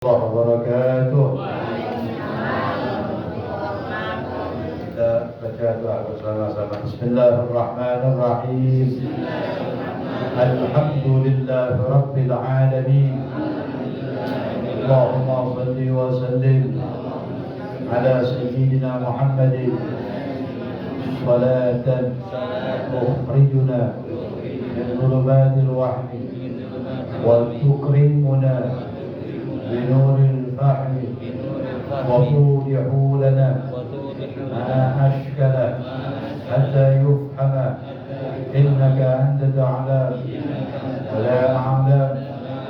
الله وبركاته. Kita baca doa bersama-sama. Bismillahirrahmanirrahim. Alhamdulillah Rabbil alamin. Allahumma salli wa sallim ala sayyidina Muhammadin salatan tukhrijuna min dhulumatil wahmi wa tukrimuna بنور الفهم وتوضح لنا ما أشكل حتى يفهم إنك أنت تعلم ولا أعلم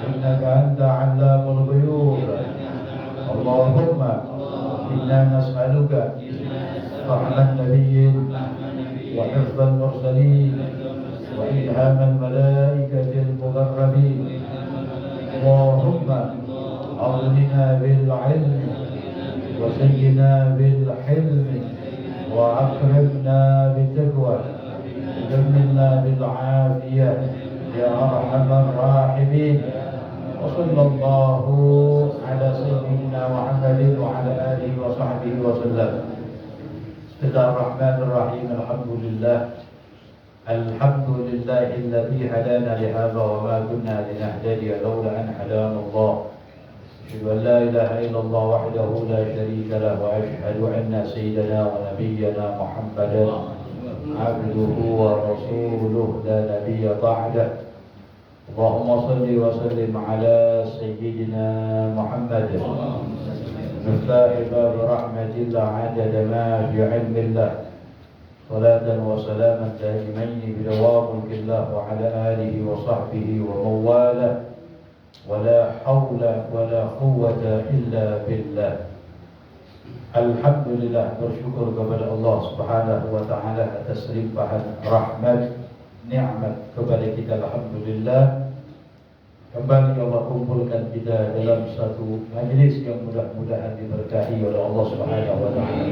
إنك أنت علام الغيوب. اللهم إنا نسألك فهم النبيين وحفظ المرسلين وإلهام الملائكة المقربين. اللهم أغننا بالعلم وزينا بالحلم وأكرمنا بالتقوى وجملنا بالعافية يا أرحم الراحمين. وصلى الله على سيدنا محمد وعلى آله وصحبه وسلم. بسم الله الرحمن الرحيم. الحمد لله الذي هدانا لهذا وما كنا لنهتدي لولا أن هدانا الله. أشهد أن لا إله إلا الله وحده لا شريك له وأشهد أن سيدنا ونبينا محمدا عبده ورسوله لا نبي بعده. اللهم صل وسلم على سيدنا محمد مفتاح باب رحمة الله عدد ما في علم الله. صلاة وسلاما دائمين بدوام ملك الله وعلى آله وصحبه ومن والاه. ولا حول ولا قوة إلا بالله. Alhamdulillah, bersyukur kepada Allah Subhanahu wa taala atas limpahan rahmat nikmat kepada kita. Alhamdulillah, kembali Allah kumpulkan kita dalam satu majlis yang mudah-mudahan diberkahi oleh Allah Subhanahu wa taala.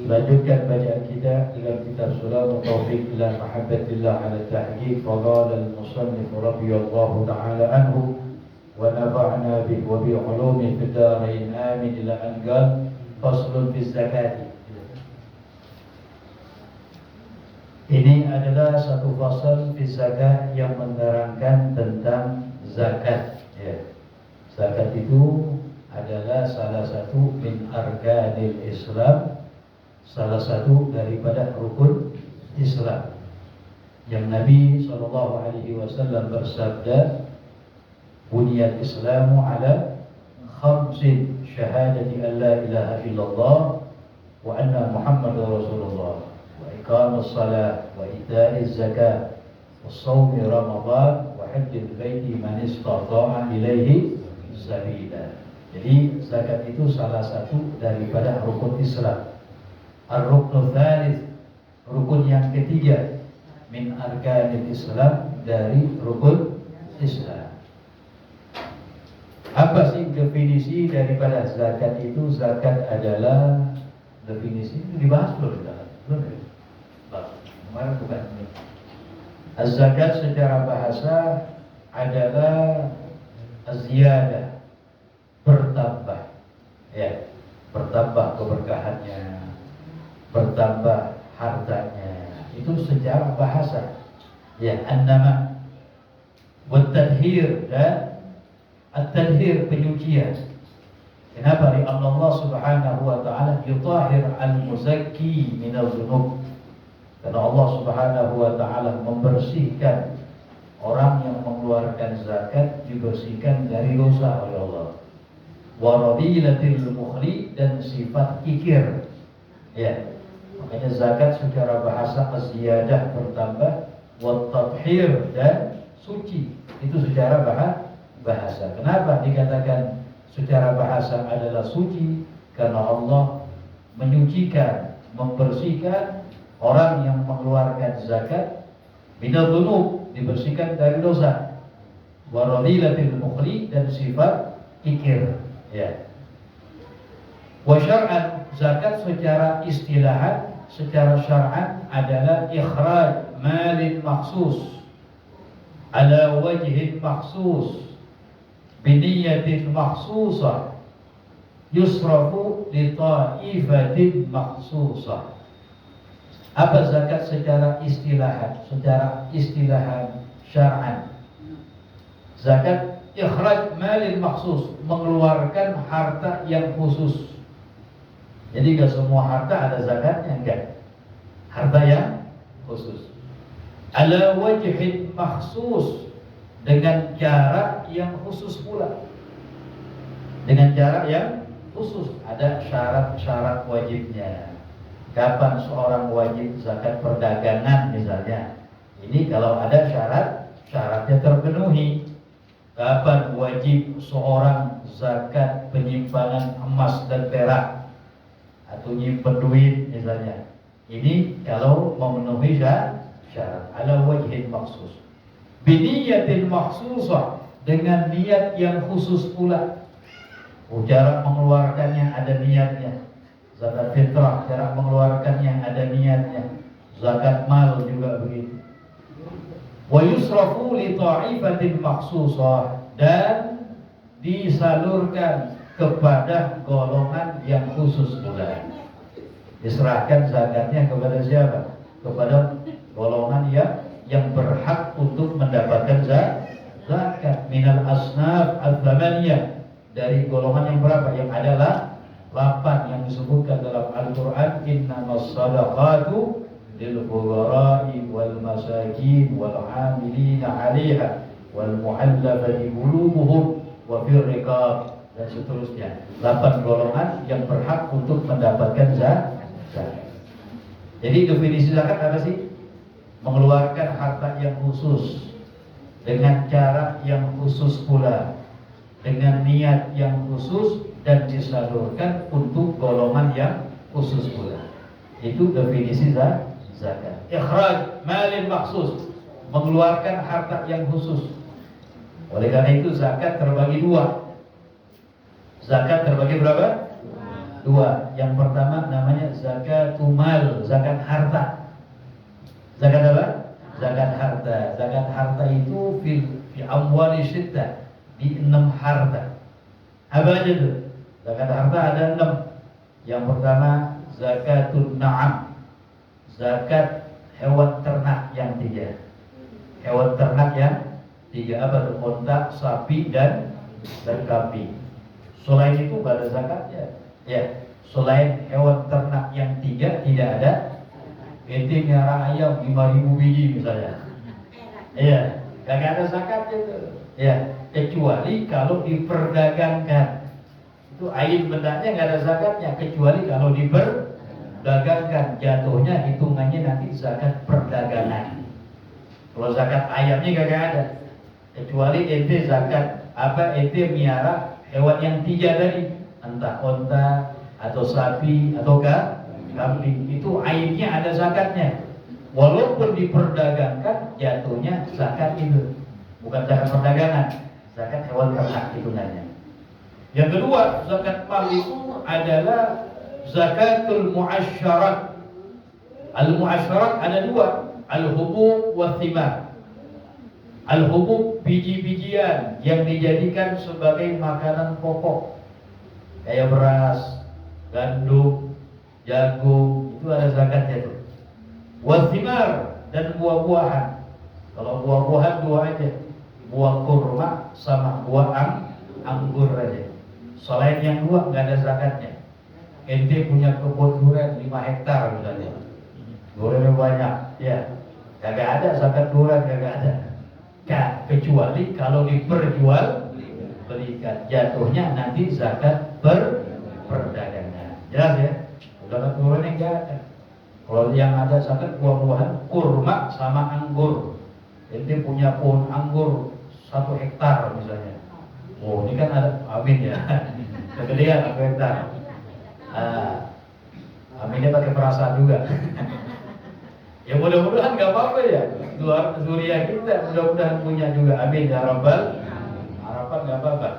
Lanjutkan bacaan kita dalam kitab Sulamut Taufiq ila Mahabbatillah ala Tahqiq. Faqala al-musannif radhiyallahu ta'ala anhu wa nafa'na bihi wa bi ulumi fid darain amin ila an qala faslun fi zakati. Ini adalah satu fasal fi zakat yang menerangkan tentang zakat, ya. Zakat itu adalah salah satu min arkanil Islam, salah satu daripada rukun Islam yang Nabi SAW bersabda, buniyat Islamu ala khamsin, syahadati an la ilaha illallah wa anna Muhammadar Rasulullah wa iqamus salat wa ita'iz zakat wa shaumi Ramadan wa hajjil baiti man istata'a ilaihi sabila. Jadi zakat itu salah satu daripada rukun Islam. Ar-ruknu tsalits, rukun yang ketiga, min arkanil Islam, dari rukun Islam. Apa sih definisi daripada zakat itu? Zakat adalah, definisi itu dibahas belum? Kemarin bukan ini. Az-zakat secara bahasa adalah az-ziyadah, bertambah, ya, bertambah keberkahannya, bertambah hartanya. Itu secara bahasa, ya, an-nama wa tadhir, dan at-tadhir, penyucian. Kenapa? Karena Allah Subhanahu wa taala yutahhir al-muzakki min adh-dhunub. Karena Allah Subhanahu wa taala membersihkan orang yang mengeluarkan zakat, dibersihkan dari dosa oleh Allah. Wa radilatil mukhli, dan sifat kikir, ya. Makanya zakat secara bahasa az-ziyadah, bertambah, wa tathhir, dan suci. Itu secara bahasa. Kenapa dikatakan secara bahasa adalah suci? Karena Allah menyucikan, membersihkan orang yang mengeluarkan zakat minadh dhunub, dibersihkan dari dosa. Wa radilatil mukhli, dan sifat kikir, ya. Wa syar'an, zakat secara istilahan, secara syar'an adalah ikhraj malin maksus ala wajhin maksus, biniyatin makhsusah yusrafu li ta'ifatin makhsusah. Apa zakat secara istilahan syar'an? Zakat ikhraj malil makhsus, mengeluarkan harta yang khusus. Jadi gak semua harta ada zakatnya, enggak. Harta yang khusus. Ala wajhin makhsus, dengan cara yang khusus pula. Dengan cara yang khusus, ada syarat-syarat wajibnya. Kapan seorang wajib zakat perdagangan misalnya, ini kalau ada syaratnya terpenuhi. Kapan wajib seorang zakat penyimpanan emas dan perak atau nyimpen duit misalnya, ini kalau memenuhi syarat. Ala wajhin maksus, biniyatin maksusah, dengan niat yang khusus pula. Cara mengeluarkannya ada niatnya. Zakat fitrah, cara mengeluarkannya ada niatnya. Zakat mal juga begitu. Wa yusrafu li ta'ifatin maksusah, dan disalurkan kepada golongan yang khusus pula. Diserahkan zakatnya kepada siapa? Kepada golongan yang berhak untuk mendapatkan zakat minal asnaf al-thamaniyah, dari golongan yang berapa? Yang adalah 8 yang disebutkan dalam Al-Quran. Innamas sadaqatu lil fuqara'i wal masakin wal 'amilina 'alaiha wal mu'allafati qulubuhum wa fir riqab, dan seterusnya. 8 golongan yang berhak untuk mendapatkan zakat. Jadi definisi zakat apa sih? Mengeluarkan harta yang khusus, dengan cara yang khusus pula, dengan niat yang khusus, dan disalurkan untuk golongan yang khusus pula. Itu definisi zakat. Ikhraj malin maksus, mengeluarkan harta yang khusus. Oleh karena itu zakat terbagi dua. Zakat terbagi berapa? Dua. Yang pertama namanya zakatul mal, zakat harta. Zakat apa? Zakat harta. Zakat harta itu fi amwali sittah, di 6 harta. Apa aja tuh? Zakat harta ada 6. Yang pertama zakatul na'am, zakat hewan ternak yang 3. Hewan ternak yang 3 apa tuh? Unta, sapi, dan kambing. Selain itu gak ada zakatnya. Ya, selain hewan ternak yang 3 tidak ada. Ente miara ayam 5.000 biji misalnya, iya, gak ada zakatnya tuh. Ya, kecuali kalau diperdagangkan. Itu ain bendanya nggak ada zakatnya, kecuali kalau diperdagangkan, jatuhnya hitungannya nanti zakat perdagangan. Kalau zakat ayamnya gak ada, kecuali ente zakat ente miara hewan yang 3 tadi, entah onta atau sapi atau kambing, itu ainnya ada zakatnya. Walaupun diperdagangkan, jatuhnya zakat itu bukan zakat perdagangan, zakat hewan ternak hitungannya. Yang kedua, zakat mal itu adalah zakatul mu'asyarat. Al-mu'asyarat ada 2, al-hubub wa thimar. Al-hubub, biji-bijian yang dijadikan sebagai makanan pokok, kayak beras, gandum, jagung, itu ada zakatnya tuh. Wa thimar, dan buah-buahan. Kalau buah-buahan 2 aja, buah kurma sama buah anggur aja. Selain yang 2 nggak ada zakatnya. Ente punya kebun durian 5 hektar misalnya, duriannya banyak, ya, kagak ada zakat durian, kagak ada. Kecuali kalau diperjual belikan, jatuhnya nanti zakat perdagangan. Jelas ya? Zakat durian yang nggak ada. Kalau yang ada zakat buah-buahan, kurma sama anggur. Ente punya pohon anggur 1 hektar misalnya. Oh, ini kan ada, amin ya, kegedean 1 hektar. Aminnya pakai perasaan juga. Ya mudah-mudahan nggak apa-apa ya, zuriat kita mudah-mudahan punya juga, amin ya rabbal harapan, nggak apa-apa.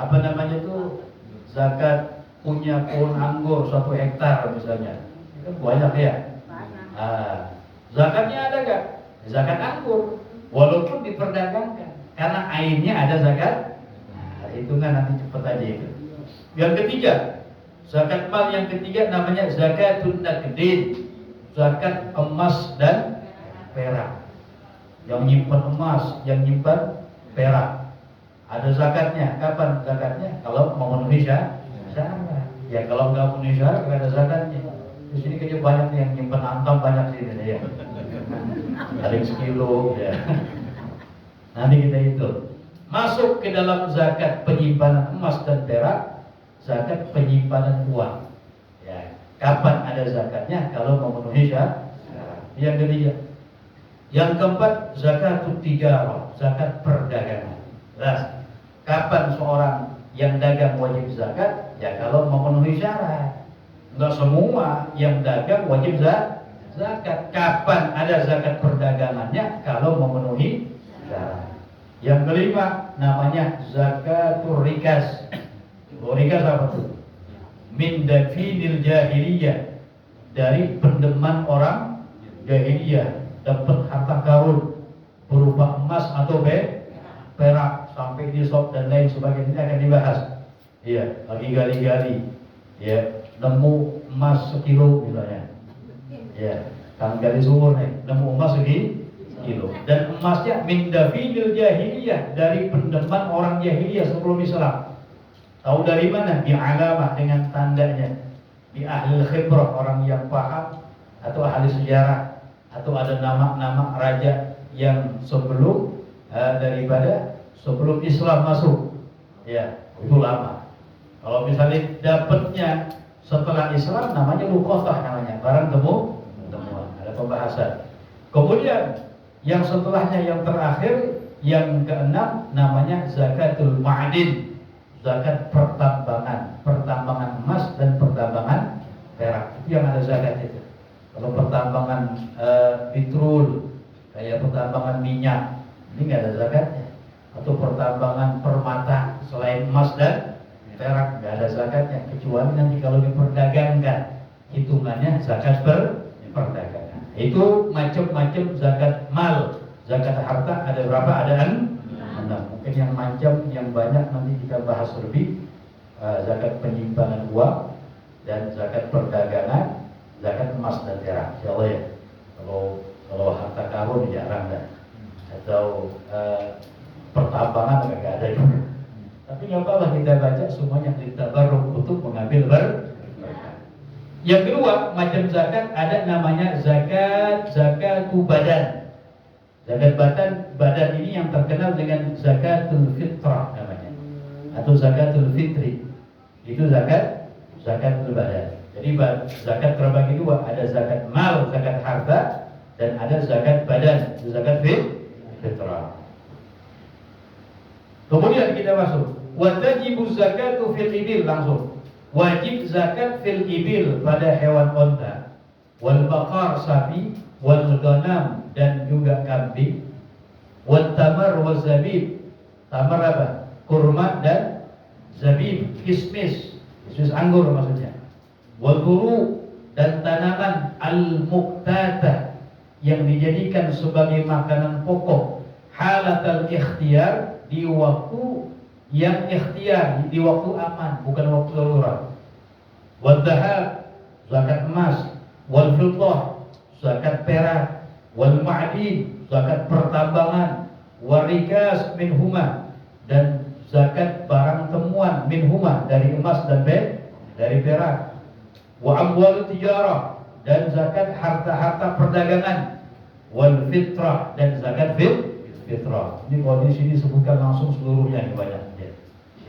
Apa namanya tuh, zakat punya pohon anggur 1 hektar misalnya, itu banyak ya. Zakatnya ada gak? Zakat anggur, walaupun diperdagangkan, karena airnya ada hitungan nanti cepat aja itu. Yang ketiga, zakat mal yang ketiga namanya zakatun naqdin, zakat emas dan perak. Yang nyimpan emas, yang nyimpan perak, ada zakatnya. Kapan zakatnya? Kalau memenuhi syarat. Ya kalau nggak memenuhi syarat nggak ada zakatnya. Di sini kayaknya banyak nih yang nyimpan antam banyak sini ya. Ada yang sekilo ya. Nanti kita hitung. Masuk ke dalam zakat penyimpanan emas dan perak, zakat penyimpanan uang. Ya, kapan ada zakatnya? Kalau memenuhi syarat. Yang ketiga. Yang keempat, zakatut tijarah, zakat perdagangan. Jelas. Kapan seorang yang dagang wajib zakat? Ya kalau memenuhi syarat. Enggak semua yang dagang wajib zakat. Kapan ada zakat perdagangannya? Kalau memenuhi syarat. Yang kelima namanya zakatur rikas. Rikas apa tuh? Min dafinil jahiliyah, dari pendeman orang jahiliyah, dapat harta karun berupa emas atau perak sampai disop dan lain sebagainya. Ini akan dibahas. Iya, lagi gali-gali. Ya, nemu emas sekilo misalnya. Ya, kan gali sumur nih, nemu emas sekilo. Dan emasnya min dafinil jahiliyah, dari pendeman orang jahiliyah sebelum Islam. Tahu dari mana? Di alamah, dengan tandanya. Di ahli khibrah, orang yang paham, atau ahli sejarah, atau ada nama-nama raja yang sebelum daripada sebelum Islam masuk. Ya, itu lama. Kalau misalnya dapatnya setelah Islam, namanya luqatah, namanya barang temuan. Ada pembahasan. Kemudian yang setelahnya, yang terakhir, yang keenam, namanya zakatul ma'adin, zakat pertambangan emas dan pertambangan perak. Itu yang ada zakat itu. Kalau pertambangan petrol, kayak pertambangan minyak, ini nggak ada zakatnya. Atau pertambangan permata selain emas dan perak, nggak ada zakatnya, kecuali nanti kalau diperdagangkan, hitungannya zakat perdagangan. Itu macam-macam zakat mal, zakat harta ada berapa? Ada 6. Mungkin yang macam yang banyak nanti kita bahas lebih. Zakat penyimpanan uang dan zakat perdagangan, zakat emas dan perak. Insyaallah ya. Kalau harta karun jarang dah. Atau pertambangan nggak ada juga. Tapi nggak apa-apa, kita baca semuanya ditabarruk untuk mengambil berkah. Yang kedua macam zakat ada namanya zakatu badan. Zakat badan ini yang terkenal dengan zakatul fitrah namanya, atau zakatul fitri. Itu zakatul badan. Jadi zakat terbagi dua, ada zakat mal, zakat harta, dan ada zakat badan, zakat fitrah. Kemudian kita masuk wajibuz zakatu fil ibil, langsung wajib zakat fil ibil, pada hewan onta, wal baqar sapi, wal ghanam dan juga kambing, wal tamar wal zabib, tamar apa? Kurma dan zabib, kismis anggur maksudnya, wal buru dan tanaman al muqtatah yang dijadikan sebagai makanan pokok, halatal ikhtiyar, di waktu yang ikhtiar, di waktu aman, bukan waktu darurat. Wal dhahab, zakat emas, wal fiddah, zakat perak, wal ma'din, zakat pertambangan, wal rikas minhuma, dan zakat barang temuan minhuma, dari emas dan dari perak, wa amwal tijarah, dan zakat harta-harta perdagangan, wal fitrah, dan zakat fitrah. Ini kalau di sini sebutkan langsung seluruhnya nih, banyak ya.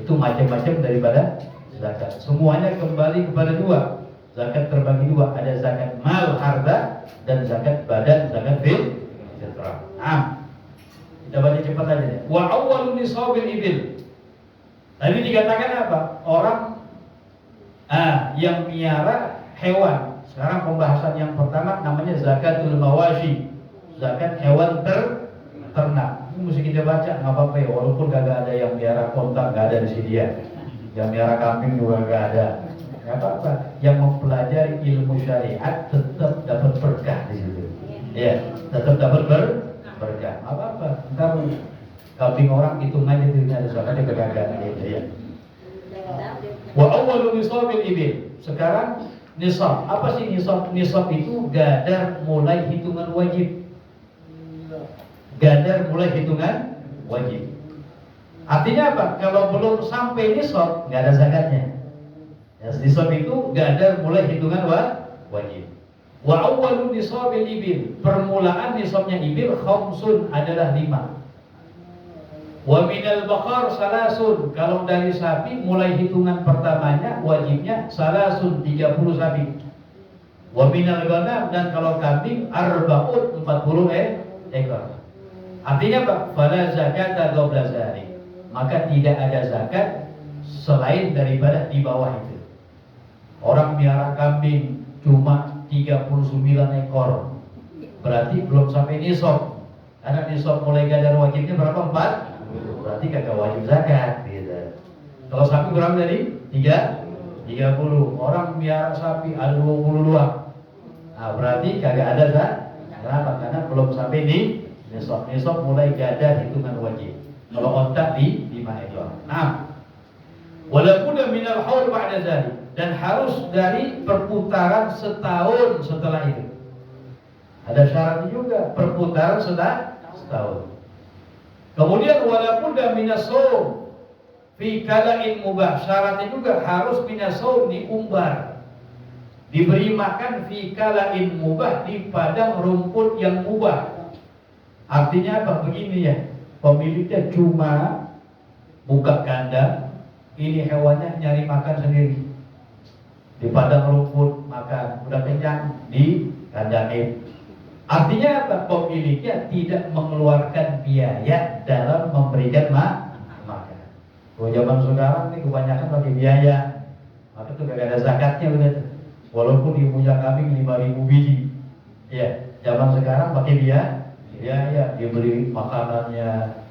Itu macam-macam daripada zakat. Semuanya kembali kepada dua. Zakat terbagi dua, ada zakat mal harta dan zakat badan, zakat fitrah. Kita baca cepat aja ya. Wa awwalun nisabil ibil. Tadi dikatakan apa? Orang yang miara hewan. Sekarang pembahasan yang pertama namanya zakatul mawashi, zakat hewan ternak. Ini mesti kita baca, nggak apa-apa ya, walaupun kagak ada yang miara kontak, nggak ada di sini ya. Yang miara kambing juga nggak ada, nggak apa-apa. Yang mempelajari ilmu syariat tetap dapat berkah di situ. Ya, tetap dapat berkah. Nggak apa-apa. Ntar Kambing orang hitung aja dirinya ada zakatnya kagak gitu ya. Wa awwalu nisabil ibil. Sekarang nisab. Apa sih nisab? Nisab itu gadar mulai hitungan wajib. Gadar mulai hitungan wajib. Artinya apa? Kalau belum sampai nisab nggak ada zakatnya. Ya, nisab itu gadar mulai hitungan wajib. Wa awwalu nisabil ibil. Permulaan nisabnya ibil khamsun adalah 5. Wa minal baqar salasun. Kalau dari sapi mulai hitungan pertamanya wajibnya salasun 30 sapi. Wa minal ghanam, dan kalau kambing arba'un 40 ekor. Artinya apa? Fala zakata qabla zalik. Maka tidak ada zakat selain daripada di bawah itu. Orang miara kambing cuma 39 ekor. Berarti belum sampai nisab. Karena nisab mulai gadar wajibnya berapa? 4. Berarti kagak wajib zakat gitu. Kalau sapi kurang dari 30. Orang miara sapi ada 20 doang. Nah, berarti kagak ada zakat. Kenapa? Karena belum sampai di nisab. Nisab mulai gadar hitungan wajib. Kalau ontak di 5 ekor. Nah, walaupun minal haul ba'da zalik, dan harus dari perputaran setahun setelah itu. Ada syaratnya juga, perputaran setahun. Kemudian walaupun minasaum fi kala'in mubah, syaratnya juga harus minasaum diumbar, diberi makan fi kala'in mubah, di padang rumput yang mubah. Artinya apa? Begini ya, pemiliknya cuma buka kandang, ini hewannya nyari makan sendiri di padang rumput, makan udah kenyang di kandangin. Artinya apa? Pemiliknya tidak mengeluarkan biaya dalam memberikan makan. Kalau zaman sekarang nih kebanyakan pakai biaya, maka itu gak ada zakatnya udah. Walaupun ibunya kambing 5.000 biji, ya zaman sekarang pakai biaya, dia beli makanannya,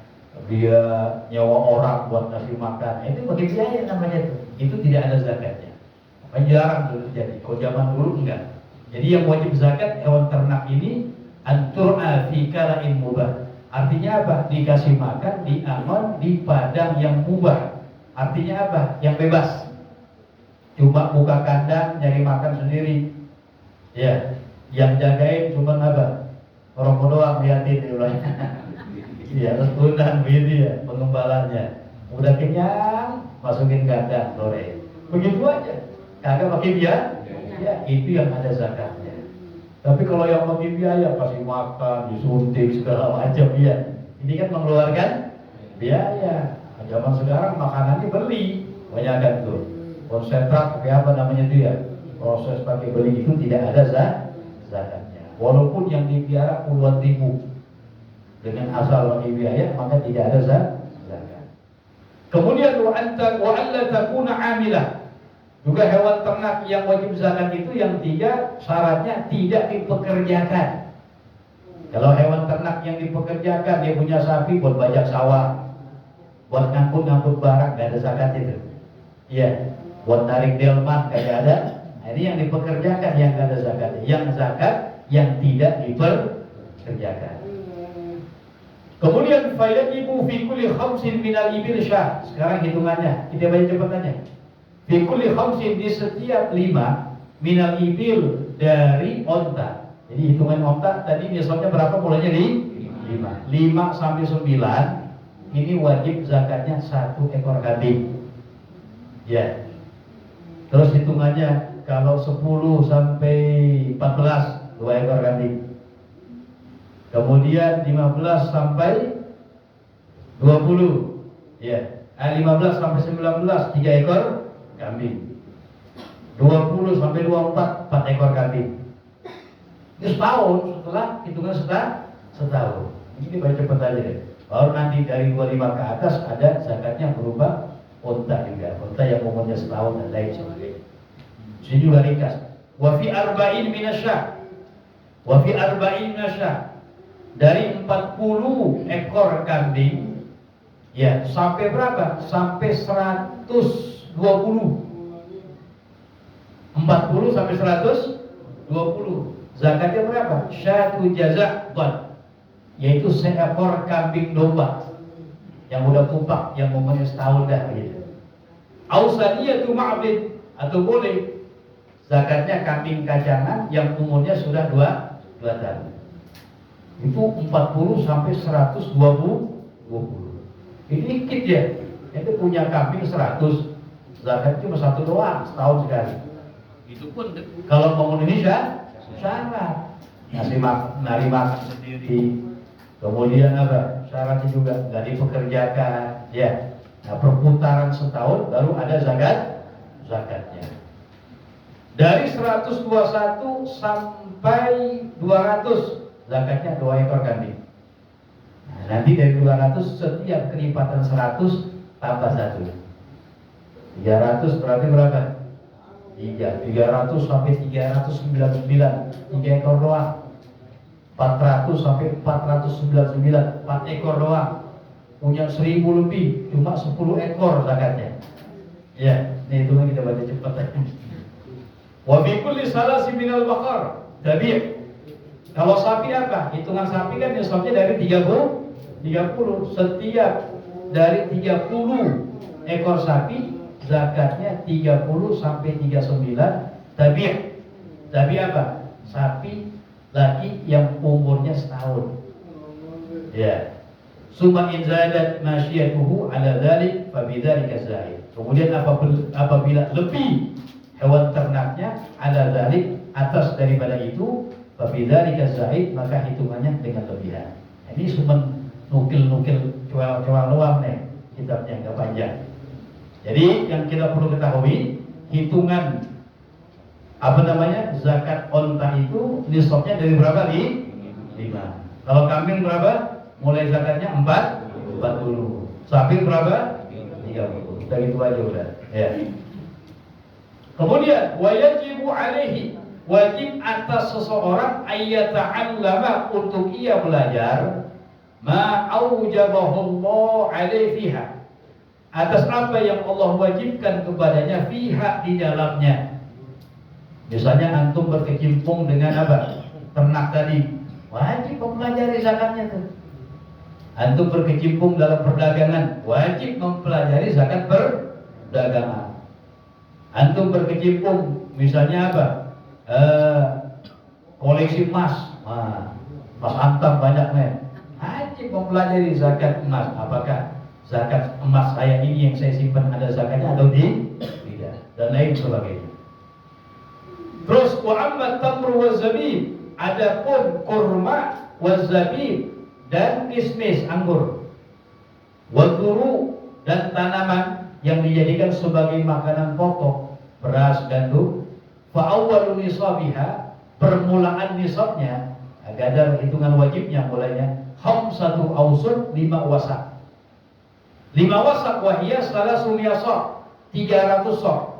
dia nyawa orang buat ngasih makan, itu pakai biaya namanya itu. Itu tidak ada zakatnya. Jarang dulu terjadi. Kalau zaman dulu enggak. Jadi yang wajib zakat hewan ternak ini antur'a fi kala'in mubah. Artinya apa? Dikasih makan, diaman di padang yang mubah. Artinya apa? Yang bebas. Cuma buka kandang, nyari makan sendiri. Ya, yang jagain cuma apa? Orang doang liatin ulangnya. Iya, terus tunan begitu ya pengembalanya. Udah kenyang, masukin kandang sore. Begitu aja. Kagak pakai biaya. Ya, itu yang ada zakatnya. Tapi kalau yang pakai biaya, kasih makan, disuntik segala macam ya. Ini kan mengeluarkan biaya. Zaman sekarang makanannya beli, banyak kan tuh. Konsentrat pakai apa namanya itu ya? Proses pakai beli itu tidak ada zakatnya. Walaupun yang dipiara puluhan ribu, dengan asal pakai biaya, maka tidak ada zakat. Kemudian wa alla takuna amilah. Juga hewan ternak yang wajib zakat itu yang 3 syaratnya tidak dipekerjakan. Kalau hewan ternak yang dipekerjakan, dia punya sapi buat bajak sawah, buat ngangkut barang, gak ada zakat itu. Iya, buat tarik delman kagak ada. Nah, ini yang dipekerjakan yang gak ada zakat. Yang zakat yang tidak dipekerjakan. Kemudian fayajibu fi kulli khamsin minal ibil syah. Sekarang hitungannya, kita baca cepatannya. Fi kulli khamsin, di setiap 5 minal ibil, dari onta. Jadi hitungan onta tadi misalnya berapa, mulainya di 5 sampai 9. Ini wajib zakatnya 1 ekor kambing. Ya. Terus hitungannya kalau 10 sampai 14 2 ekor kambing. Kemudian 15 sampai 20. Ya. 15 sampai 19 3 ekor kambing. 20 sampai 24 4 ekor kambing. Itu setahun, setelah hitungan setahun. Ini baca cepat aja deh. Baru nanti dari 25 ke atas ada zakatnya berupa unta juga. Unta yang umurnya setahun dan lain sebagainya. Sini juga ringkas. Wa fi arba'in minasyah. Wa fi arba'in minasyah. Dari 40 ekor kambing, ya sampai berapa? Sampai 120. 40 sampai 120. Zakatnya berapa? Syatu jazak, yaitu seekor kambing domba. yang udah pupak, yang umurnya setahun dah begitu. Ausaniyatu ma'bid, atau boleh zakatnya kambing kajangan yang umurnya sudah 2 tahun. Itu 40 sampai 120. Ini dikit ya. Itu punya kambing 100, zakat cuma 1 doang setahun sekali. Itu pun kalau memenuhi syarat. Ngasih nari makan sendiri, kemudian apa? Syaratnya juga nggak dipekerjakan, ya. Nah, perputaran setahun baru ada zakatnya. Dari 121 sampai 200 zakatnya 2 ekor kambing. Nah, nanti dari 200 setiap kelipatan 100 tambah 1. 300 berarti berapa? 300 sampai 399, 3 ekor doang. 400 sampai 499, 4 ekor doang. Punya 1000 lebih, cuma 10 ekor zakatnya. Ya, ini itu kita baca cepat. Wa fi kulli salasi minal baqar tabi'. Kalau sapi apa? Hitungan sapi kan nisabnya dari 30. Setiap dari 30 ekor sapi zakatnya 30 sampai 39 tabi'. Tabi' apa? Sapi laki yang umurnya setahun. Ya. Summa in zadat masyiyatuhu ala dzalik fa bidzalika zaid. Kemudian apabila lebih hewan ternaknya ala dzalik atas daripada itu fa bidzalika zaid, maka hitungannya dengan lebihan. Ini cuma nukil-nukil cual-cual doang nih, kitabnya enggak panjang. Jadi yang kita perlu ketahui, hitungan zakat onta itu nisabnya dari berapa? 5. Kalau kambing berapa? Mulai zakatnya 40. Sapi berapa? 30. Dari itu aja udah. Ya. Kemudian wajibu alaihi, wajib atas seseorang ayyata'allama, untuk ia belajar ma aujabahu Allah alaihi fiha, atas apa yang Allah wajibkan kepadanya fiha, di dalamnya. Misalnya antum berkecimpung dengan apa? Ternak tadi, wajib mempelajari zakatnya tuh. Antum berkecimpung dalam perdagangan, wajib mempelajari zakat perdagangan. Antum berkecimpung misalnya apa? Koleksi emas. Emas antam banyak nih. Wajib mempelajari zakat emas. Apakah zakat emas saya ini yang saya simpan ada zakatnya atau tidak? Dan lain sebagainya. Terus wa amma tamru wa zabib, adapun kurma wa zabib dan kismis anggur, wa dzuru, dan tanaman yang dijadikan sebagai makanan pokok, beras, gandum, fa awwalu nisabiha, permulaan nisabnya, kadar hitungan wajibnya mulainya khamsatu awsuq, 5 wasak. 5 wasak wahiyya salasu miyasa, 300 sok.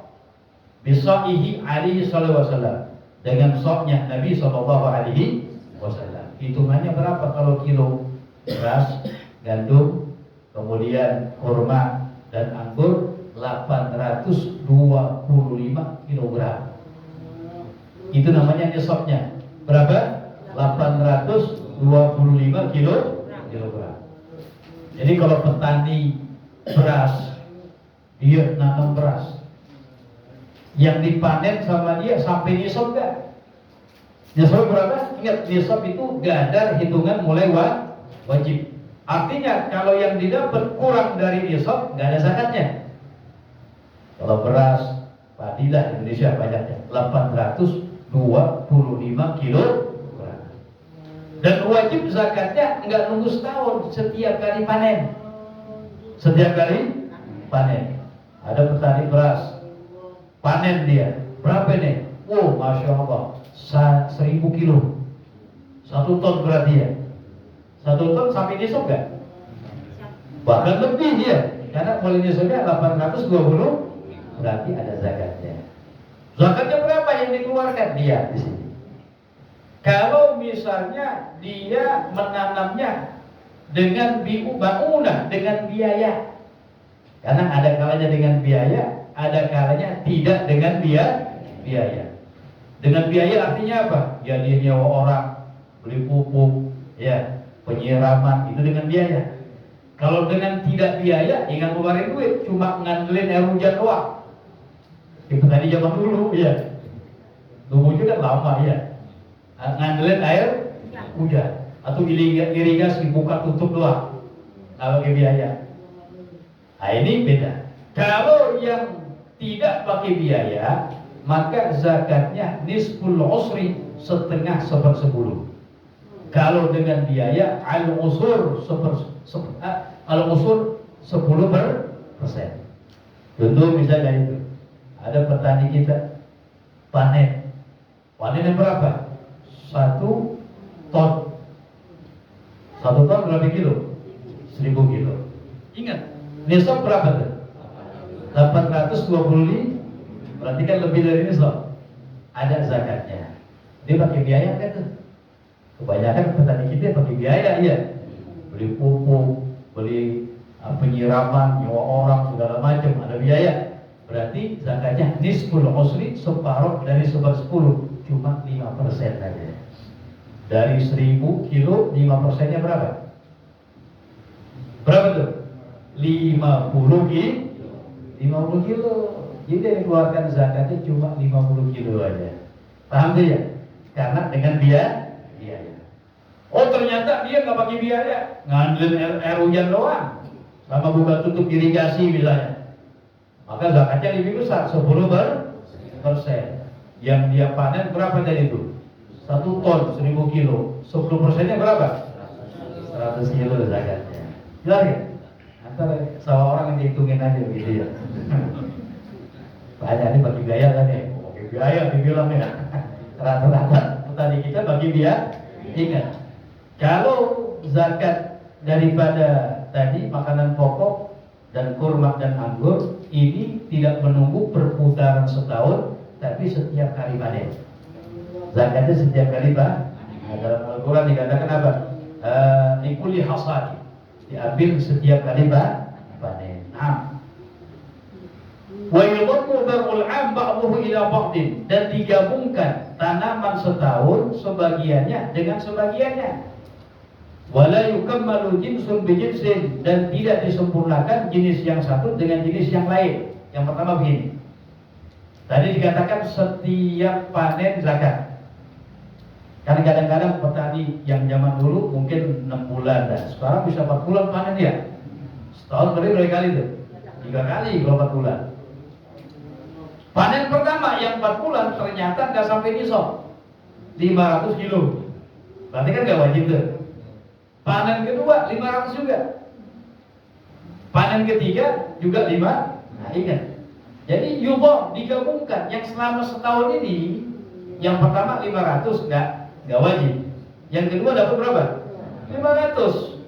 Bisaihi alaihi sallallahu alaihi wasallam, dengan soknya Nabi sallallahu alaihi wasallam. Hitungannya berapa kalau kilo beras, gandum, kemudian kurma dan anggur? 825 kilogram. Itu namanya nisabnya. Berapa? 825 kilogram. Jadi kalau petani beras, dia nanam beras, yang dipanen sama dia sampai nisab enggak? Nisab berapa? Ingat, nisab itu gadar hitungan mulai wajib. Artinya kalau yang didapat kurang dari nisab, nggak ada zakatnya. Kalau beras, padilah Indonesia banyaknya 825 kilo. Dan wajib zakatnya nggak nunggu setahun, setiap kali panen. Setiap kali panen. Ada petani beras, panen dia berapa nih? Oh, masya Allah, 1000 kilo, 1 ton berarti ya. 1 ton sampai nisab gak? Bahkan lebih dia, karena mulai nisabnya 820, berarti ada zakatnya. Zakatnya berapa yang dikeluarkan dia di sini? Kalau misalnya dia menanamnya dengan bi'unah, dengan biaya, karena ada kalanya dengan biaya, ada kalanya tidak dengan biaya. Dengan biaya artinya apa? Ya dia nyewa orang, beli pupuk, ya penyiraman, itu dengan biaya. Kalau dengan tidak biaya, ingat ngeluarin duit, cuma ngandelin air hujan doang. Itu tadi zaman dulu, ya. Dulu juga lama, ya. Ngandelin air hujan atau irigasi buka tutup doang, nggak pakai biaya. Nah ini beda. Kalau yang tidak pakai biaya, maka zakatnya nisful usri, setengah 1/10. Kalau dengan biaya al-usur 10%. Contoh misalnya itu, ada petani kita panen yang berapa? 1 ton. 1 ton berapa kilo? 1000 kilo. Ingat, nisab berapa tuh? 825. Berarti kan lebih dari nisab. Ada zakatnya. Dia pakai biaya kan tuh? Kebanyakan petani kita pakai biaya, ya. Beli pupuk, beli penyiraman, nyewa orang, segala macam, ada biaya. Berarti zakatnya nisful usri, separuh dari 1/10, cuma 5% aja. Dari 1000 kilo, 5%-nya berapa? Berapa tuh? 50 kilo. Jadi yang dikeluarkan zakatnya cuma 50 kilo aja. Paham tuh ya? Karena dengan biaya. Oh ternyata dia nggak pakai biaya, ngandelin air hujan doang, sama buka tutup irigasi misalnya. Maka zakatnya lebih besar, 10%. Yang dia panen berapa tadi itu? 1 ton, 1000 kilo. 10%-nya berapa? 100 kilo zakatnya. Jelas ya? Antara sama orang yang dihitungin aja begitu ya. Banyak ini bagi biaya kan ya? Bagi biaya dibilang ya. Rata-rata petani kita bagi biaya. Ingat, kalau zakat daripada tadi makanan pokok dan kurma dan anggur ini tidak menunggu perputaran setahun, tapi setiap kali panen. Zakatnya setiap kali panen. Nah, dalam Al-Quran dikatakan apa? Nikuli hasadi, diambil setiap kali panen. Wa yudhammu darul 'am ba'dahu ila ba'din, dan digabungkan tanaman setahun sebagiannya dengan sebagiannya. Wala yukammalu jinsun bijinsin, dan tidak disempurnakan jenis yang satu dengan jenis yang lain. Yang pertama begini. Tadi dikatakan setiap panen zakat. Karena kadang-kadang petani yang zaman dulu mungkin 6 bulan dan sekarang bisa 4 bulan panen dia. Setahun berapa kali tuh? 3 kali kalau 4 bulan. Panen pertama yang 4 bulan ternyata nggak sampai nisab 500 kilo. Berarti kan nggak wajib tuh. Panen kedua 500 juga. Panen ketiga juga 5. Nah ingat. Jadi yudham digabungkan yang selama setahun ini, yang pertama 500 nggak wajib. Yang kedua dapat berapa? 500.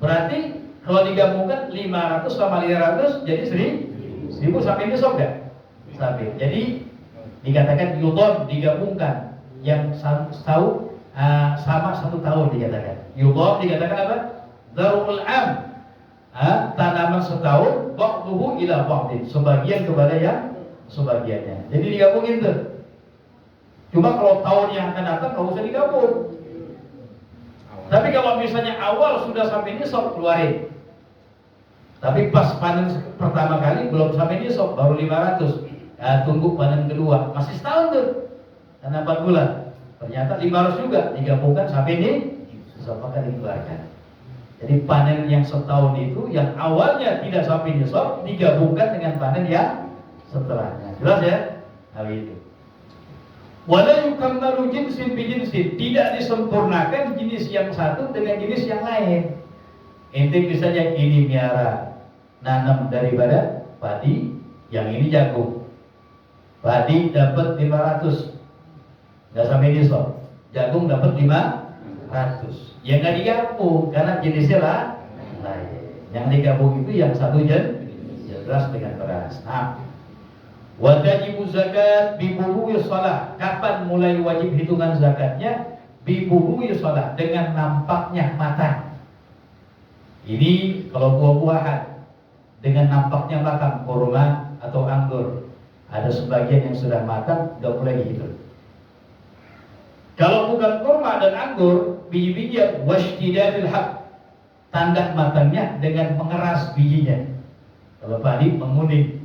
Berarti kalau digabungkan 500 sama 500 jadi 1000 sampai nisab nggak? Sampai. Jadi dikatakan yudham digabungkan yang setahun sama 1 tahun dikatakan. Yudham dikatakan apa? Darul 'am, tanaman setahun, ba'duhu ila ba'din, sebagian kepada yang sebagiannya. Jadi digabungin tuh. Cuma kalau tahun yang akan datang nggak usah digabung. Tapi kalau misalnya awal sudah sampai nisab, keluarin. Tapi pas panen pertama kali belum sampai nisab, baru 500. Tunggu panen kedua, masih setahun tuh, karena 4 bulan. Ternyata 500 juga digabungkan sampai ini, maka dikeluarkan. Jadi panen yang setahun itu, yang awalnya tidak sampai nisab, digabungkan dengan panen yang setelahnya. Jelas ya? Hal itu. Wala yukammalu jinsin bijinsin, tidak disempurnakan jenis yang satu dengan jenis yang lain. Ente misalnya ini miara nanam daripada padi, yang ini jagung. Padi dapat 500, nggak sampai nisab. Jagung dapat 500. Yang nggak digabung karena jenisnya lain. Yang digabung itu yang satu jelas dengan beras. Nah, wajibu zakat bibuluhi shalah. Kapan mulai wajib hitungan zakatnya? Bibuluhi shalah, dengan nampaknya matang. Ini kalau buah-buahan dengan nampaknya matang, kurma atau anggur. Ada sebagian yang sudah matang, udah mulai dihitung. Kalau bukan kurma dan anggur, biji-bijian washtidadil hab, tanda matangnya dengan mengeras bijinya. Kalau padi menguning,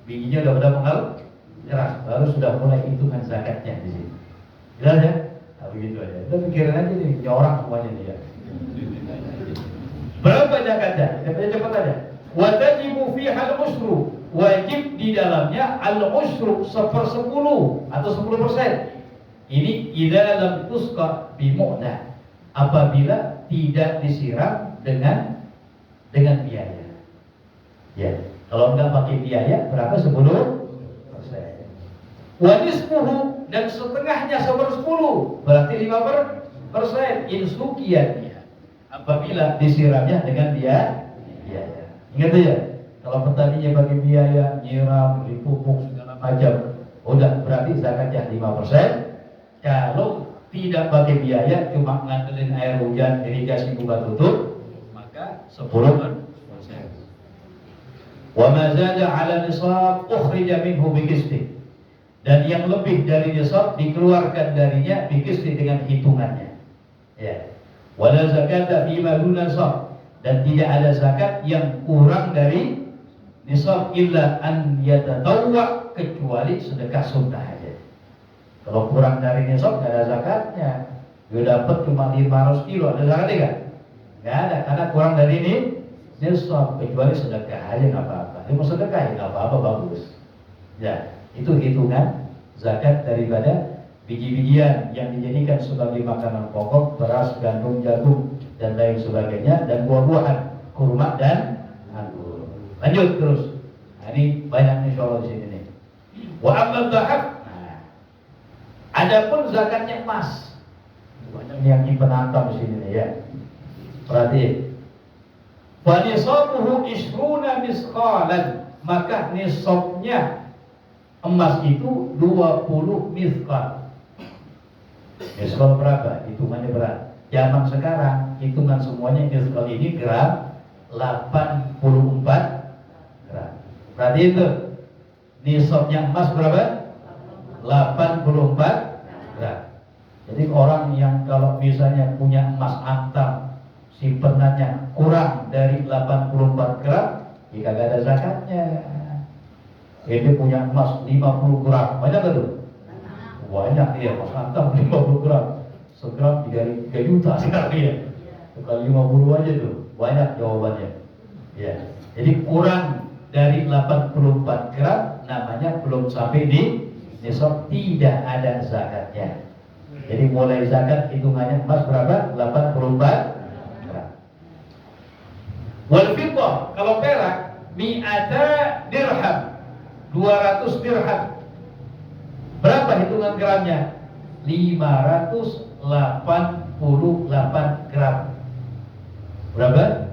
bijinya udah mengeras, baru sudah mulai hitungan zakatnya di sini. Jelas ya? Nah, begitu aja. Kita pikirin aja nih, orang semuanya nih ya. Berapa zakatnya? Cepat aja. Watajibu fiha al-usru, wajib di dalamnya al-usru 1/10 atau 10%. Ini idza lam tusqa bi mu'nah, apabila tidak disiram dengan biaya. Ya, kalau enggak pakai biaya berapa? 10%. Wa nisfuhu, dan setengahnya 1/10, berarti 5%. Insukian, apabila disiramnya dengan biaya. Ingat ya, kalau petaninya bagi biaya, nyiram, beli pupuk segala macam, udah berarti zakatnya 5%. Kalau tidak pakai biaya, cuma ngandelin air hujan, irigasi buka tutup, maka 10%. Wa ma zada 'ala nisab ukhrija minhu biqisti. Dan yang lebih dari nisab dikeluarkan darinya biqisti dengan hitungannya. Ya. Wala zakata fi ma duna nisab, dan tidak ada zakat yang kurang dari nisab illa an yatatawwa, kecuali sedekah sunnah aja. Kalau kurang dari nisab nggak ada zakatnya. Dia dapat cuma 500 kilo, ada zakatnya nggak? Nggak ada, karena kurang dari ini nisab. Kecuali sedekah aja nggak apa-apa. Dia mau sedekah ya nggak apa-apa, bagus. Ya, itu hitungan zakat daripada biji-bijian yang dijadikan sebagai makanan pokok, beras, gandum, jagung, dan lain sebagainya, dan buah-buahan, kurma dan anggur. Lanjut terus. Nah, ini banyak insya Allah di sini nih. Wa amma dhahab. Adapun zakatnya emas, banyak yang penantang di sini nih ya. Perhatiin. Fa nisabuhu ishruna misqalan, maka nisabnya emas itu 20 misqal. Misqal berapa? Hitungannya berat. Zaman sekarang hitungan semuanya misqal ini gram 84 gram. Berarti itu nisabnya emas berapa? 84 gram. Jadi orang yang kalau misalnya punya emas antam, simpenannya kurang dari 84 gram, ya kagak ada zakatnya. Ini punya emas 50 gram, banyak gak tuh? Banyak ya, emas antam 50 gram. Segram 3 juta sekarang ya. Kali 50 aja tuh, banyak jawabannya. Ya. Jadi kurang dari 84 gram namanya belum sampai di nisab, tidak ada zakatnya. Jadi mulai zakat hitungannya emas berapa? 84 gram. Wal fiddah, kalau perak, mi'ata dirham, 200 dirham. Berapa hitungan gramnya? 588 gram. Berapa?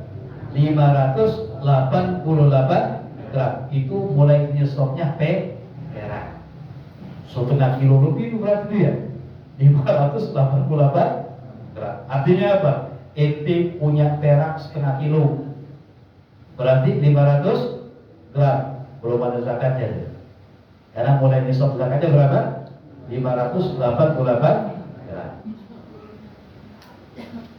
588 gram. Itu mulai nisabnya perak. Setengah kilo lebih itu berarti itu ya 588 gram. Artinya apa? Ente punya perak setengah kilo, berarti 500 gram, belum ada zakatnya. Karena mulai nisab zakatnya berapa? 588 gram.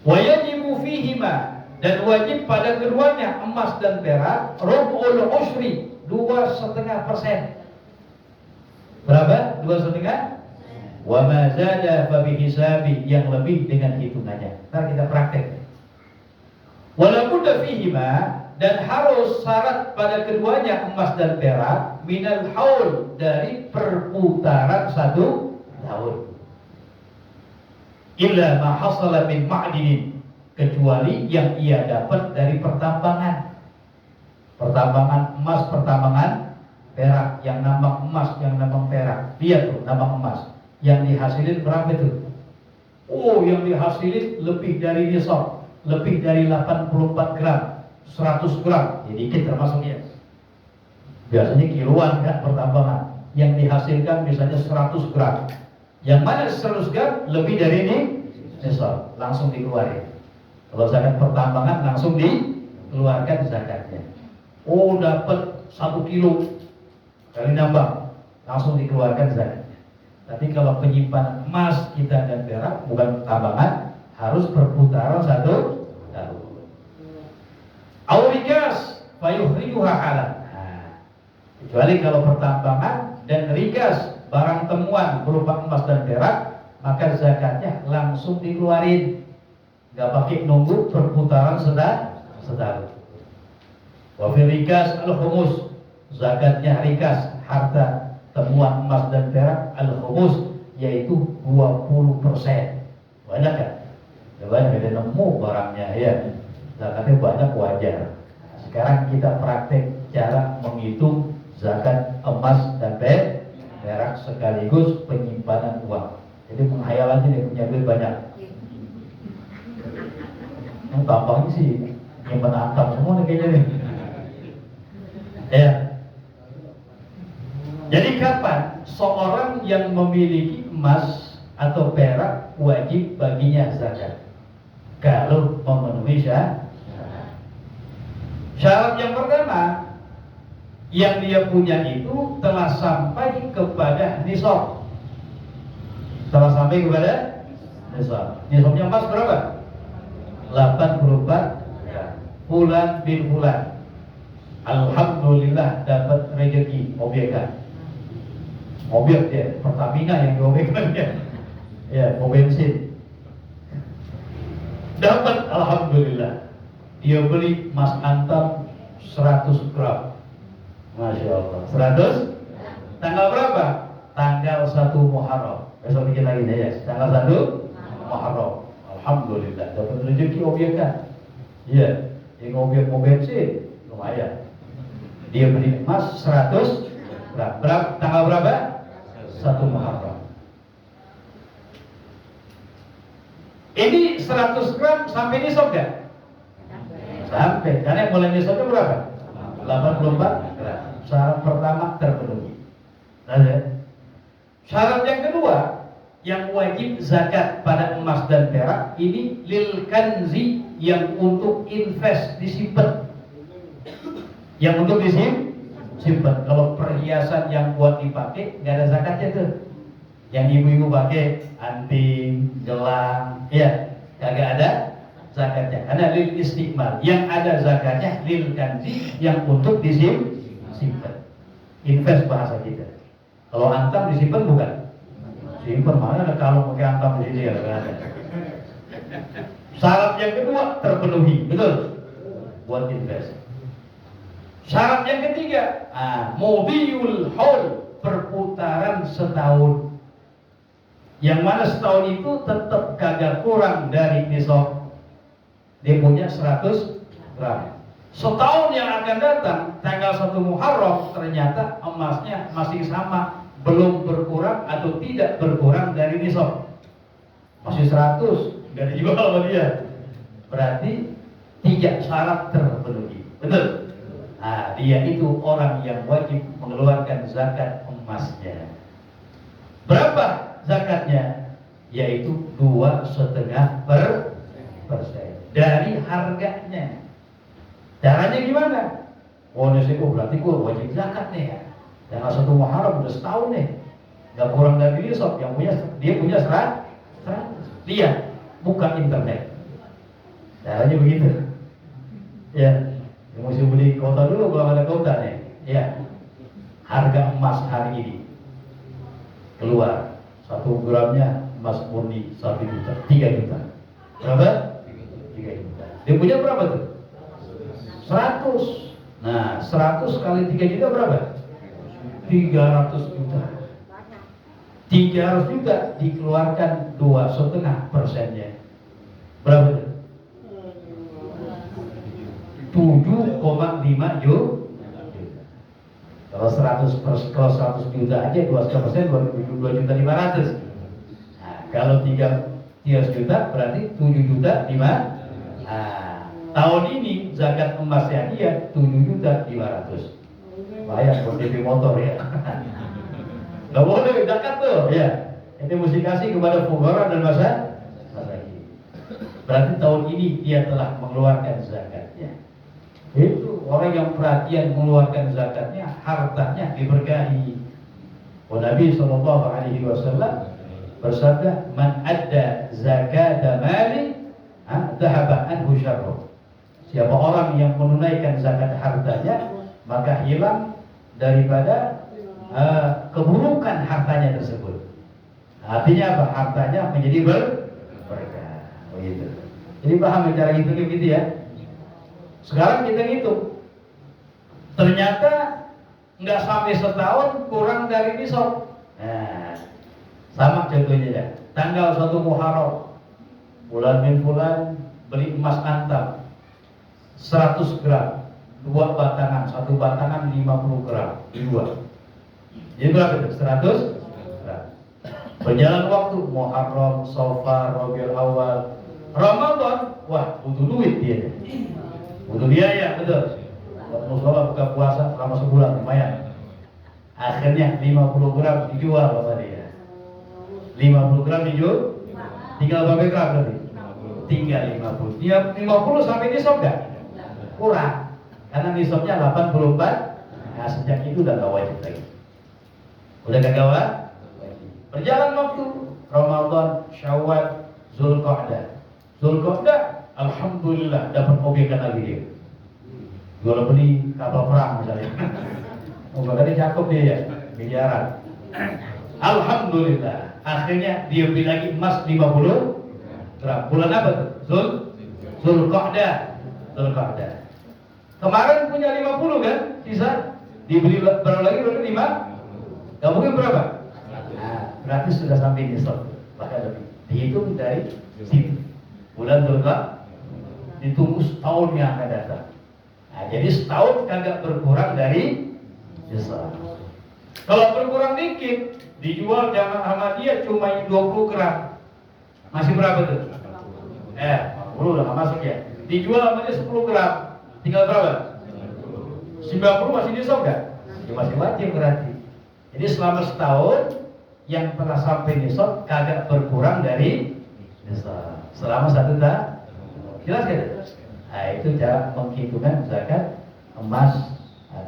Wa yajibu fihima, dan wajib pada keduanya, emas dan perak, rub'ul ushri, 2,5%. Berapa? 2,5%. Wa ma zada fa bihisabi, yang lebih dengan hitungannya. Ntar kita praktek. Walaupun fihima, dan harus syarat pada keduanya emas dan perak, minal haul, dari perputaran 1 tahun. Illa ma hasala min ma'dinin, kecuali yang ia dapat dari pertambangan. Pertambangan emas, pertambangan perak, yang nambang emas, yang nambang perak. Lihat tuh, nambang emas. Yang dihasilin berapa itu? Oh, yang dihasilin lebih dari nisab, lebih dari 84 gram, 100 gram, jadi dikit termasuknya. Biasanya kiloan kan pertambangan. Yang dihasilkan misalnya 100 gram. Yang mana 100 gram lebih dari ini nisab, langsung dikeluarin. Kalau zakat pertambangan langsung dikeluarkan zakatnya. Oh, dapat 1 kilo kali nambang, langsung dikeluarkan zakatnya. Tapi kalau penyimpanan emas kita dan perak, bukan tambangan, harus perputaran 1 tahun. Aurikas fayukhrijuha halal. Kecuali kalau pertambangan dan rikas, barang temuan berupa emas dan perak, maka zakatnya langsung dikeluarin, nggak pakai nunggu perputaran setahun. Wa fi rikas al-khumus, zakatnya rikas, harta temuan emas dan perak al-khumus, yaitu 20%. Banyak kan? Banyak ada nemu barangnya ya, zakatnya banyak wajar. Sekarang kita praktek cara menghitung zakat emas dan perak sekaligus penyimpanan uang. Jadi menghayal aja nih punya duit banyak. Yang tampaknya sih nyimpan antam semua nih kayaknya nih. Ya. Jadi kapan seorang yang memiliki emas atau perak wajib baginya zakat? Kalau memenuhi syarat. Syarat yang pertama, yang dia punya itu telah sampai kepada nisab. Telah sampai kepada nisab. Nisabnya emas berapa? 84 bulan bin bulan. Alhamdulillah dapat rezeki obyekan. Objek dia, Pertamina yang diobyekan dia. Ya, mau bensin. Dapat alhamdulillah. Dia beli emas antam 100 gram. Masya Allah. 100? Tanggal berapa? Tanggal 1 Muharram. Besok bikin lagi ya. Tanggal 1 Muharram. Alhamdulillah dapat rezeki obyekan. Iya, yang objek mau bensin lumayan. Dia beli emas 100 gram. Tanggal berapa? 1 Muharram. Ini 100 gram sampai nisab gak? Sampai. Karena mulai nisabnya berapa? 84 gram. Syarat pertama terpenuhi. Syarat yang kedua, yang wajib zakat pada emas dan perak ini lil kanzi, yang untuk invest, disimpan. Yang untuk disimpan. Kalau perhiasan yang buat dipakai nggak ada zakatnya tuh. Yang ibu-ibu pakai anting, gelang, ya kagak ada zakatnya. Karena lil istiqmal, yang ada zakatnya lil kanzi, yang untuk disimpan. Invest bahasa kita. Kalau antam disimpan bukan? Simpan, mana ada kalau pakai antam di sini ya, kan ada. Syarat yang kedua terpenuhi, betul? Buat invest. Syarat yang ketiga, mudiyul haul, perputaran setahun. Yang mana setahun itu tetap kagak kurang dari nisab. Dia punya 100 gram. Setahun yang akan datang, tanggal 1 Muharram, ternyata emasnya masih sama, belum berkurang atau tidak berkurang dari nisab. Masih 100, nggak dijual sama dia. Berarti 3 syarat terpenuhi. Betul? Nah, dia itu orang yang wajib mengeluarkan zakat emasnya. Berapa zakatnya? Yaitu 2,5% dari harganya. Caranya gimana? Oh, berarti gue wajib zakat nih ya. Tanggal 1 Muharram udah setahun nih, nggak kurang dari nisab. Yang punya, dia punya 100. Lihat, buka internet. Caranya begitu. Ya, yang mesti beli kota dulu kalau ada kota nih. Ya, harga emas hari ini keluar 1 gramnya emas murni 1 juta, 3 juta. Berapa? 3 juta. Dia punya berapa tuh? 100. Nah, 100 kali 3 juta berapa? 300 juta. 300 juta dikeluarkan 2,5%-nya. Berapa tuh? 7,5 juta. Kalau 100 juta aja 2,5%, 2,500. Nah, kalau 300 juta berarti 7,5 juta. Nah, tahun ini zakat emasnya dia 7,500. Bayar buat DP motor ya. Gak boleh zakat tuh ya. Ini mesti kasih kepada fuqara dan masakin. Berarti tahun ini dia telah mengeluarkan zakatnya. Itu orang yang perhatian mengeluarkan zakatnya, hartanya diberkahi. Nabi SAW bersabda, "Man adda zakat mali, dhahaba anhu syarruh." Siapa orang yang menunaikan zakat hartanya, maka hilang daripada keburukan hartanya tersebut. Artinya apa? Hartanya menjadi berkah. Begitu. Jadi paham cara hitungnya gitu ya. Sekarang kita ngitung. Ternyata nggak sampai setahun kurang dari nisab. Nah, sama contohnya ya. Tanggal 1 Muharram, bulan min bulan, beli emas antam 100 gram, 2 batangan, 1 batangan 50 gram, 2. Jadi berapa itu? 100 gram. Berjalan waktu, Muharram, Safar, Rabiul Awal, Ramadan, wah butuh duit dia. Butuh biaya, betul. Musola buka puasa selama sebulan, lumayan. Akhirnya 50 gram dijual sama dia. 50 gram dijual, tinggal berapa gram berarti? Tinggal 50. Dia 50 sampai nisab gak? Kurang. Karena nisabnya 84. Nah, sejak itu udah gak wajib lagi. Udah gak wajib. Berjalan waktu, Ramadan, Syawal, Zulqa'dah. Zulqa'dah, alhamdulillah dapat obyekan lagi dia. Jual beli kapal perang misalnya. Oh, tadi cakep dia ya, miliaran. Alhamdulillah, akhirnya dia beli lagi emas 50 gram. Bulan apa tuh? Zulqa'dah. Zulqa'dah. Kemarin punya 50 kan, sisa dibeli berapa lagi? Berarti 5. Gak mungkin berapa? Nah, berarti sudah sampai nisab. Bahkan lebih. Dihitung dari situ. Bulan Zulqa'dah ditunggu setahun yang akan datang. Nah, jadi setahun kagak berkurang dari nisab. Kalau berkurang dikit, dijual jangan sama dia cuma 20 gram. Masih berapa tuh? 40 udah gak masuk ya. Dijual sama dia 10 gram. Tinggal berapa? 90 masih nisab gak? Ya masih wajib berarti. Jadi selama setahun yang telah sampai nisab kagak berkurang dari nisab. Selama 1 tahun. Jelas gak? Nah, itu cara menghitungkan zakat emas,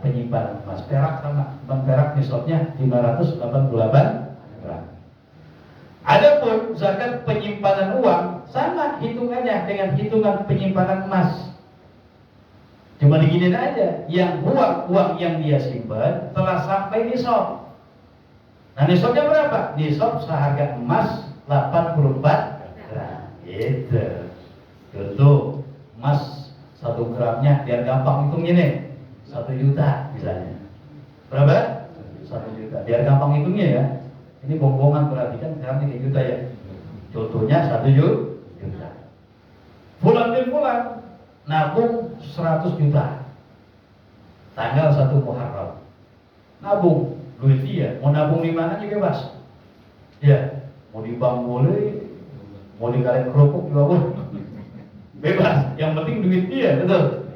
penyimpanan emas. Perak sama, perak nisabnya 588 gram. Adapun zakat penyimpanan uang sama hitungannya dengan hitungan penyimpanan emas. Cuma diginin aja, yang uang yang dia simpan telah sampai nisab. Nah, nisabnya berapa? Nisab seharga emas 84 gram. Gitu. Contoh emas 1 gramnya biar gampang hitungnya nih 1 juta misalnya. Berapa? 1 juta. Biar gampang hitungnya ya. Ini bohongan berarti kan sekarang 3 juta ya. Contohnya 1 juta. Bulan bin bulan nabung 100 juta. Tanggal 1 Muharram. Nabung duit dia. Mau nabung di mana juga bebas. Ya, mau di bank boleh, mau di kaleng kerupuk juga boleh. Bebas, yang penting duit dia, betul.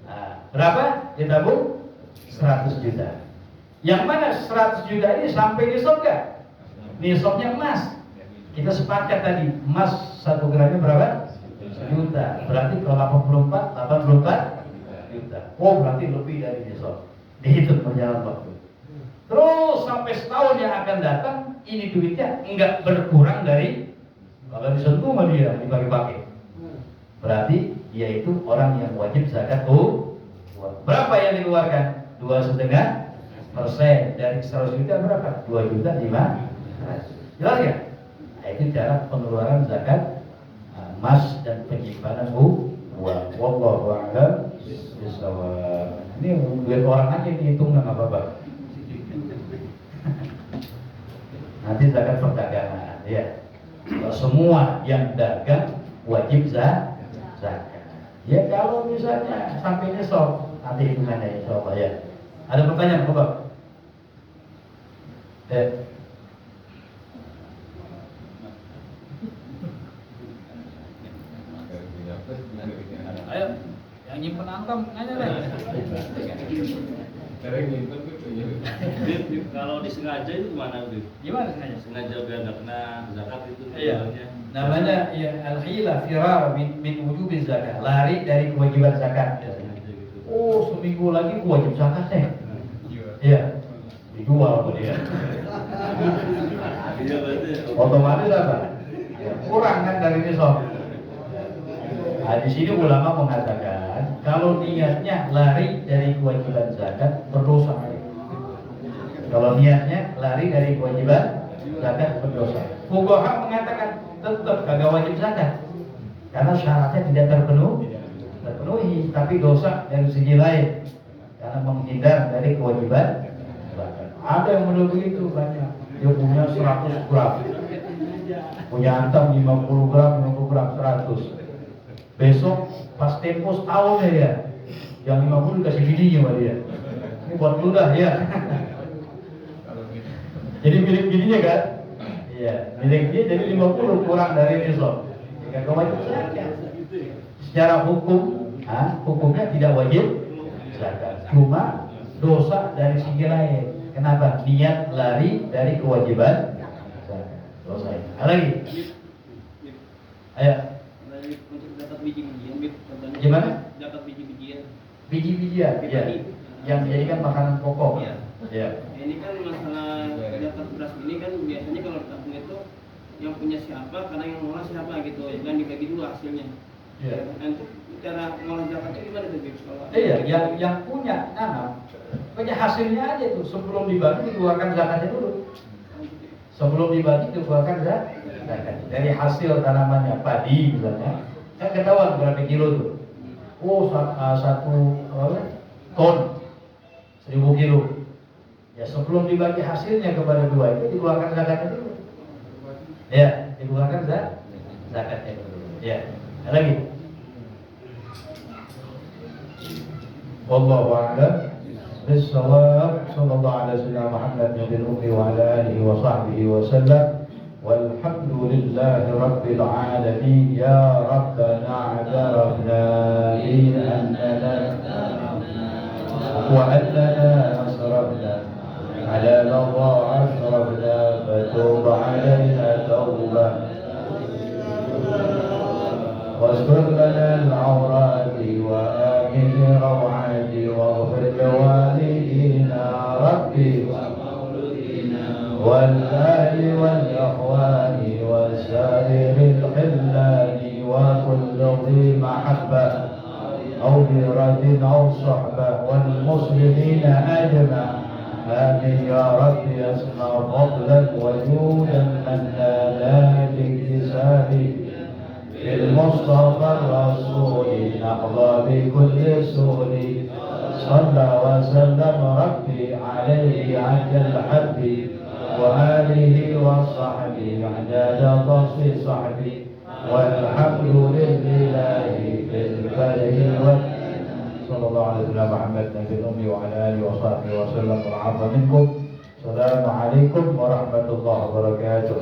Nah, berapa? Dia tabung 100 juta. Yang mana 100 juta ini sampai nisab gak? Nisabnya emas. Kita sepakat tadi, emas 1 gramnya berapa? 1 juta. Berarti kalau 84 juta. Oh, berarti lebih dari nisab. Dihitung berjalan waktu. Terus sampai setahun yang akan datang, ini duitnya enggak berkurang dari, kalau disentuh sama dia dipakai-pakai. Berarti dia itu orang yang wajib zakat uang. Berapa yang dikeluarkan? 2,5% dari 100 juta berapa? 2 juta 5. Jelas ya? Nah, itu cara pengeluaran zakat emas dan penyimpanan uang. Wallahu a'lam bishawab. Ini duit orang aja dihitung nggak apa-apa. Nanti zakat perdagangan, ya. Kalau semua yang dagang wajib zakat. Ya kalau misalnya sampai nisab, nanti hitungannya insya Allah ya. Ada pertanyaan, Bapak? Ayo, yang nyimpen angkam nanya deh. Kalau disengaja itu gimana tuh? Gimana sengaja? Sengaja biar nggak kena zakat itu. Iya. Namanya ya al-hila firar min wujubi zakat. Lari dari kewajiban zakat. Oh, seminggu lagi wajib zakat deh. Iya. Dijual sama dia. Otomatis apa? Ya, kurang kan dari nisab. Nah, di sini ulama mengatakan kalau niatnya lari dari kewajiban zakat berdosa. Kalau niatnya lari dari kewajiban zakat berdosa. Fuqaha mengatakan tetap kagak wajib zakat karena syaratnya tidak terpenuhi, tapi dosa dari segi lain karena menghindar dari kewajiban zakat. Ada yang model begitu banyak. Dia punya 100 gram, punya antam 50 gram, 50 gram, 100. Besok pas tempo setahun ya, yang 50 dikasih bininya sama dia. Ini buat lu dah ya. Jadi milik bininya kan? Iya, milik dia jadi 50 kurang dari nisab. Jika kau wajib zakat. Secara hukumnya tidak wajib zakat. Cuma dosa dari segi lain. Kenapa? Niat lari dari kewajiban zakat. Dosa. Ada lagi? Ayo. Untuk dapat biji-bijian, Gimana? dapat biji-bijian. Biji-bijian, ya. Yang dijadikan makanan pokok. Iya. Ya. Ini kan masalah dapat beras ini kan biasanya kalau di kampung itu yang punya siapa, karena yang ngolah siapa gitu, dan dibagi dulu hasilnya. Iya. Untuk cara ngolah zakatnya gimana tuh, Bib? Iya, yang punya tanam, punya hasilnya aja tuh. Sebelum dibagi dikeluarkan zakatnya dulu. Sebelum dibagi dikeluarkan zakat. Dari hasil tanamannya padi misalnya, kan ketahuan berapa kilo tuh. Oh, satu ton, 1000 kilo. Ya sebelum dibagi hasilnya kepada dua itu dikeluarkan zakatnya dulu. Ya, dikeluarkan zakatnya dulu. Ya, ada lagi. Wallahu a'lam bis-shawab. Sallallahu alaihi wasallam Muhammad nabiyil ummi wa ala alihi wa sahbihi wa sallam. Walhamdulillahi rabbil alamin. Ya rabbana a'tarafna bi annana wa annana asrafna على مضى أشرفنا فتوب علينا توبة واستر لنا العورات وآمن روعات واغفر لوالدينا ربي والآل والإخوان وسائر الخلان وكل ذي محبة أو جيرة أو صحبة والمسلمين أجمع آمين يا رب. أسمع فضلك وجودا من لا باكتساب بالمصطفى الرسول نقضى بكل سهل. صلى وسلم ربي عليه عند الحب وآله وصحبه عدد تصفي صحبي والحمد لله بالبره صلى الله عليه وسلم محمد نبي الأمي وعلى آله وصحبه وسلم والعفو منكم. السلام عليكم ورحمة الله وبركاته.